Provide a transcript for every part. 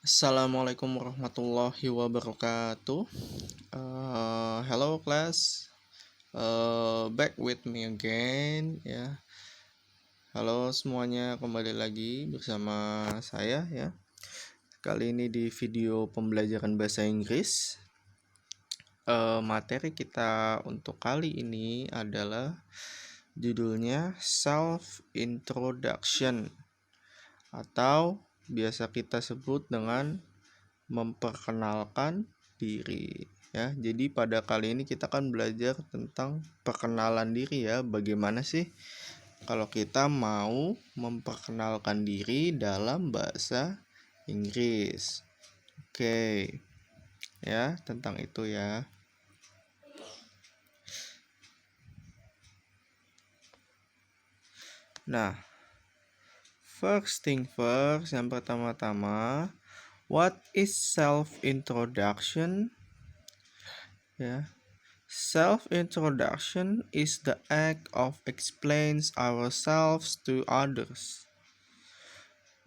Assalamualaikum warahmatullahi wabarakatuh. Hello class, back with me again ya. Halo semuanya, kembali lagi bersama saya ya. Kali ini di video pembelajaran bahasa Inggris. Materi kita untuk kali ini adalah judulnya self introduction atau biasa kita sebut dengan memperkenalkan diri ya. Jadi pada kali ini kita akan belajar tentang perkenalan diri ya. Bagaimana sih kalau kita mau memperkenalkan diri dalam bahasa Inggris. Oke. Ya, tentang itu ya. Nah, first thing first, yang pertama-tama, what is self-introduction? Ya, self-introduction is the act of explains ourselves to others.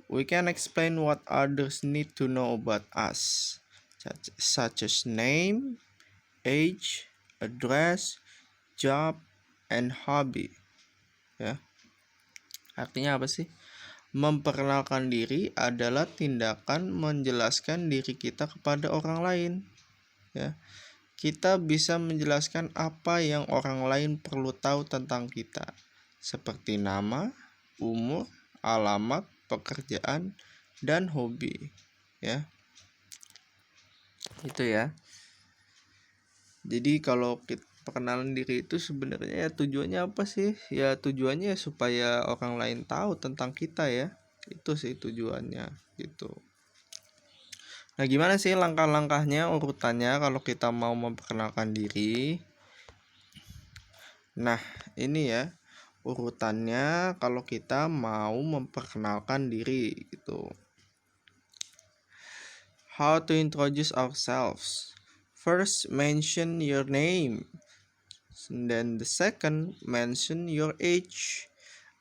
We can explain what others need to know about us, such as name, age, address, job, and hobby. Ya, artinya apa sih? Memperkenalkan diri adalah tindakan menjelaskan diri kita kepada orang lain. Ya, kita bisa menjelaskan apa yang orang lain perlu tahu tentang kita, seperti nama, umur, alamat, pekerjaan, dan hobi. Ya, itu ya. Jadi kalau kita perkenalan diri itu sebenarnya ya tujuannya apa sih? Ya tujuannya supaya orang lain tahu tentang kita ya. Itu sih tujuannya gitu. Nah, gimana sih langkah-langkahnya, urutannya kalau kita mau memperkenalkan diri? Nah, ini ya urutannya kalau kita mau memperkenalkan diri gitu. How to introduce ourselves? First, mention your name. And then the second, mention your age.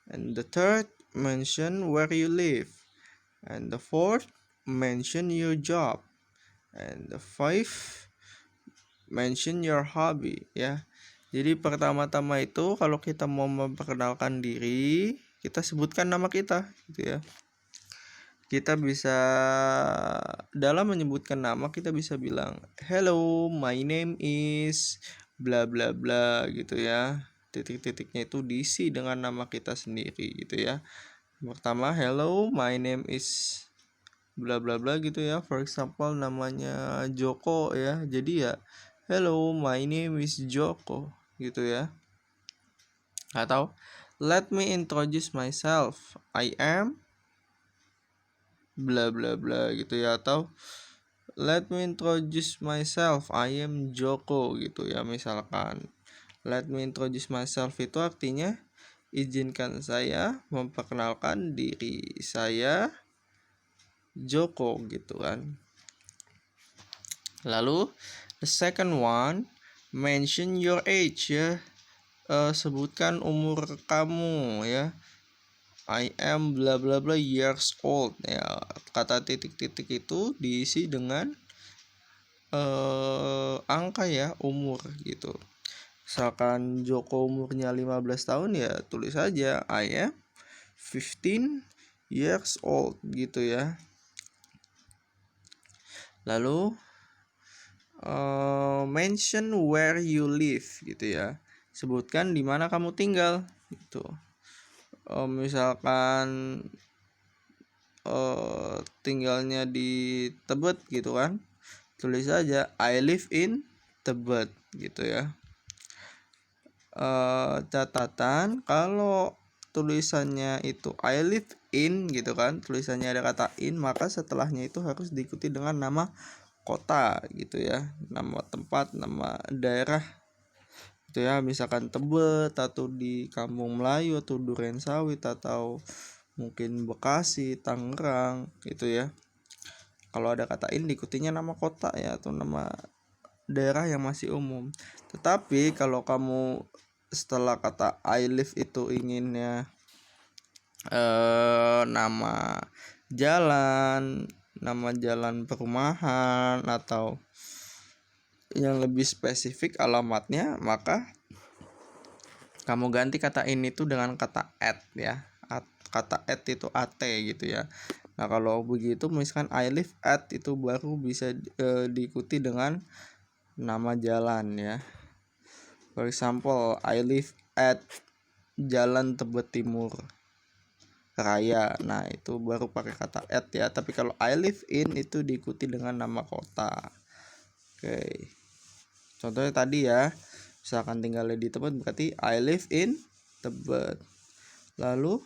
And the third, mention where you live. And the fourth, mention your job. And the fifth, mention your hobby ya. Jadi pertama-tama itu kalau kita mau memperkenalkan diri, kita sebutkan nama kita gitu ya. Kita bisa dalam menyebutkan nama kita bisa bilang hello, my name is bla bla bla gitu ya. Titik-titiknya itu diisi dengan nama kita sendiri gitu ya. Pertama, hello, my name is bla bla bla gitu ya. For example namanya Joko ya. Jadi ya hello, my name is Joko gitu ya. Atau let me introduce myself. I am bla bla bla gitu ya. Atau let me introduce myself. I am Joko gitu ya misalkan. Let me introduce myself itu artinya izinkan saya memperkenalkan diri saya Joko gitu kan. Lalu the second one, mention your age ya. Sebutkan umur kamu ya. I am bla bla bla years old ya. Kata titik-titik itu diisi dengan angka ya, umur gitu. Misalkan Joko umurnya 15 tahun ya tulis saja I am 15 years old gitu ya. Lalu mention where you live gitu ya. Sebutkan di mana kamu tinggal gitu. Misalkan tinggalnya di Tebet gitu kan, tulis aja I live in Tebet gitu ya. Catatan kalau tulisannya itu I live in gitu kan, tulisannya ada kata in, maka setelahnya itu harus diikuti dengan nama kota gitu ya, nama tempat, nama daerah gitu ya. Misalkan Tebet atau di Kampung Melayu atau Durensawit atau mungkin Bekasi, Tangerang gitu ya. Kalau ada kata in diikutinya nama kota ya atau nama daerah yang masih umum. Tetapi kalau kamu setelah kata I live itu inginnya nama jalan, nama jalan perumahan atau yang lebih spesifik alamatnya, maka kamu ganti kata in itu dengan kata at ya. Kata at itu at gitu ya. Nah kalau begitu misalkan I live at itu baru bisa diikuti dengan nama jalan ya. For example, I live at Jalan Tebet Timur Raya. Nah itu baru pakai kata at ya. Tapi kalau I live in itu diikuti dengan nama kota. Oke. Contohnya tadi ya, misalkan tinggalnya di Tebet berarti I live in Tebet. Lalu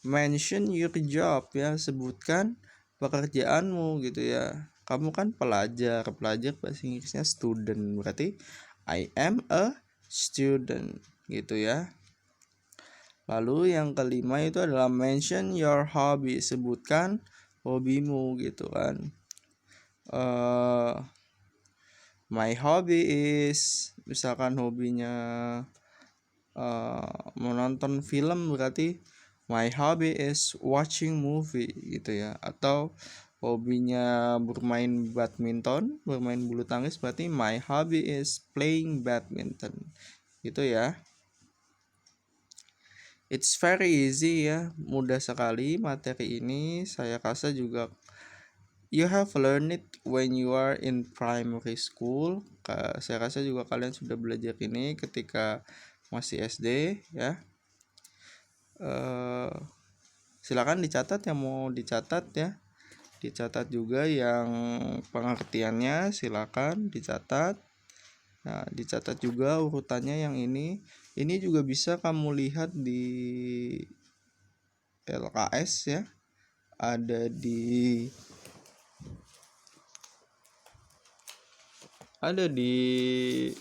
mention your job ya, sebutkan pekerjaanmu gitu ya. Kamu kan pelajar bahasa Inggrisnya student, berarti I am a student gitu ya. Lalu yang kelima itu adalah mention your hobby, sebutkan hobimu gitu kan. My hobby is, misalkan hobinya menonton film, berarti my hobby is watching movie gitu ya. Atau hobinya bermain badminton, bermain bulu tangkis, berarti my hobby is playing badminton gitu ya. It's very easy ya, mudah sekali materi ini. Saya rasa juga you have learned it when you are in primary school. Saya rasa juga kalian sudah belajar ini ketika masih SD ya. Silakan dicatat yang mau dicatat ya. Dicatat juga yang pengertiannya, silakan dicatat. Nah, dicatat juga urutannya yang ini. Ini juga bisa kamu lihat di LKS ya. Ada di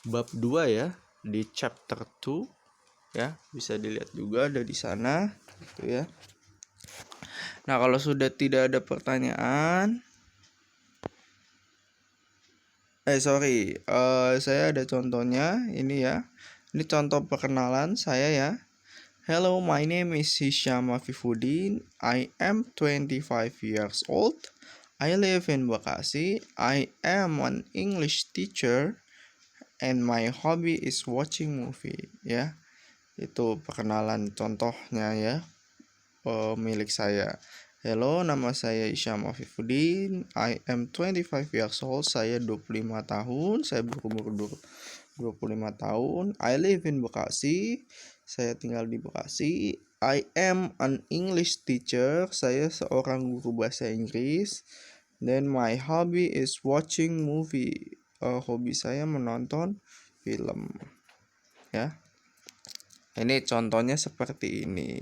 bab 2 ya, di chapter 2 ya, bisa dilihat juga ada di sana gitu ya. Nah, kalau sudah tidak ada pertanyaan, saya ada contohnya ini ya. Ini contoh perkenalan saya ya. Hello, my name is Hisham Afifuddin. I am 25 years old. I live in Bekasi. I am an English teacher and my hobby is watching movie ya. Itu perkenalan contohnya ya, milik saya. Hello, nama saya Hisham Afifuddin. I am 25 years old. Saya 25 tahun. Saya berumur 25 tahun. I live in Bekasi. Saya tinggal di Bekasi. I am an English teacher. Saya seorang guru bahasa Inggris. Then my hobby is watching movie. Hobi saya menonton film. Ya. Ini contohnya seperti ini.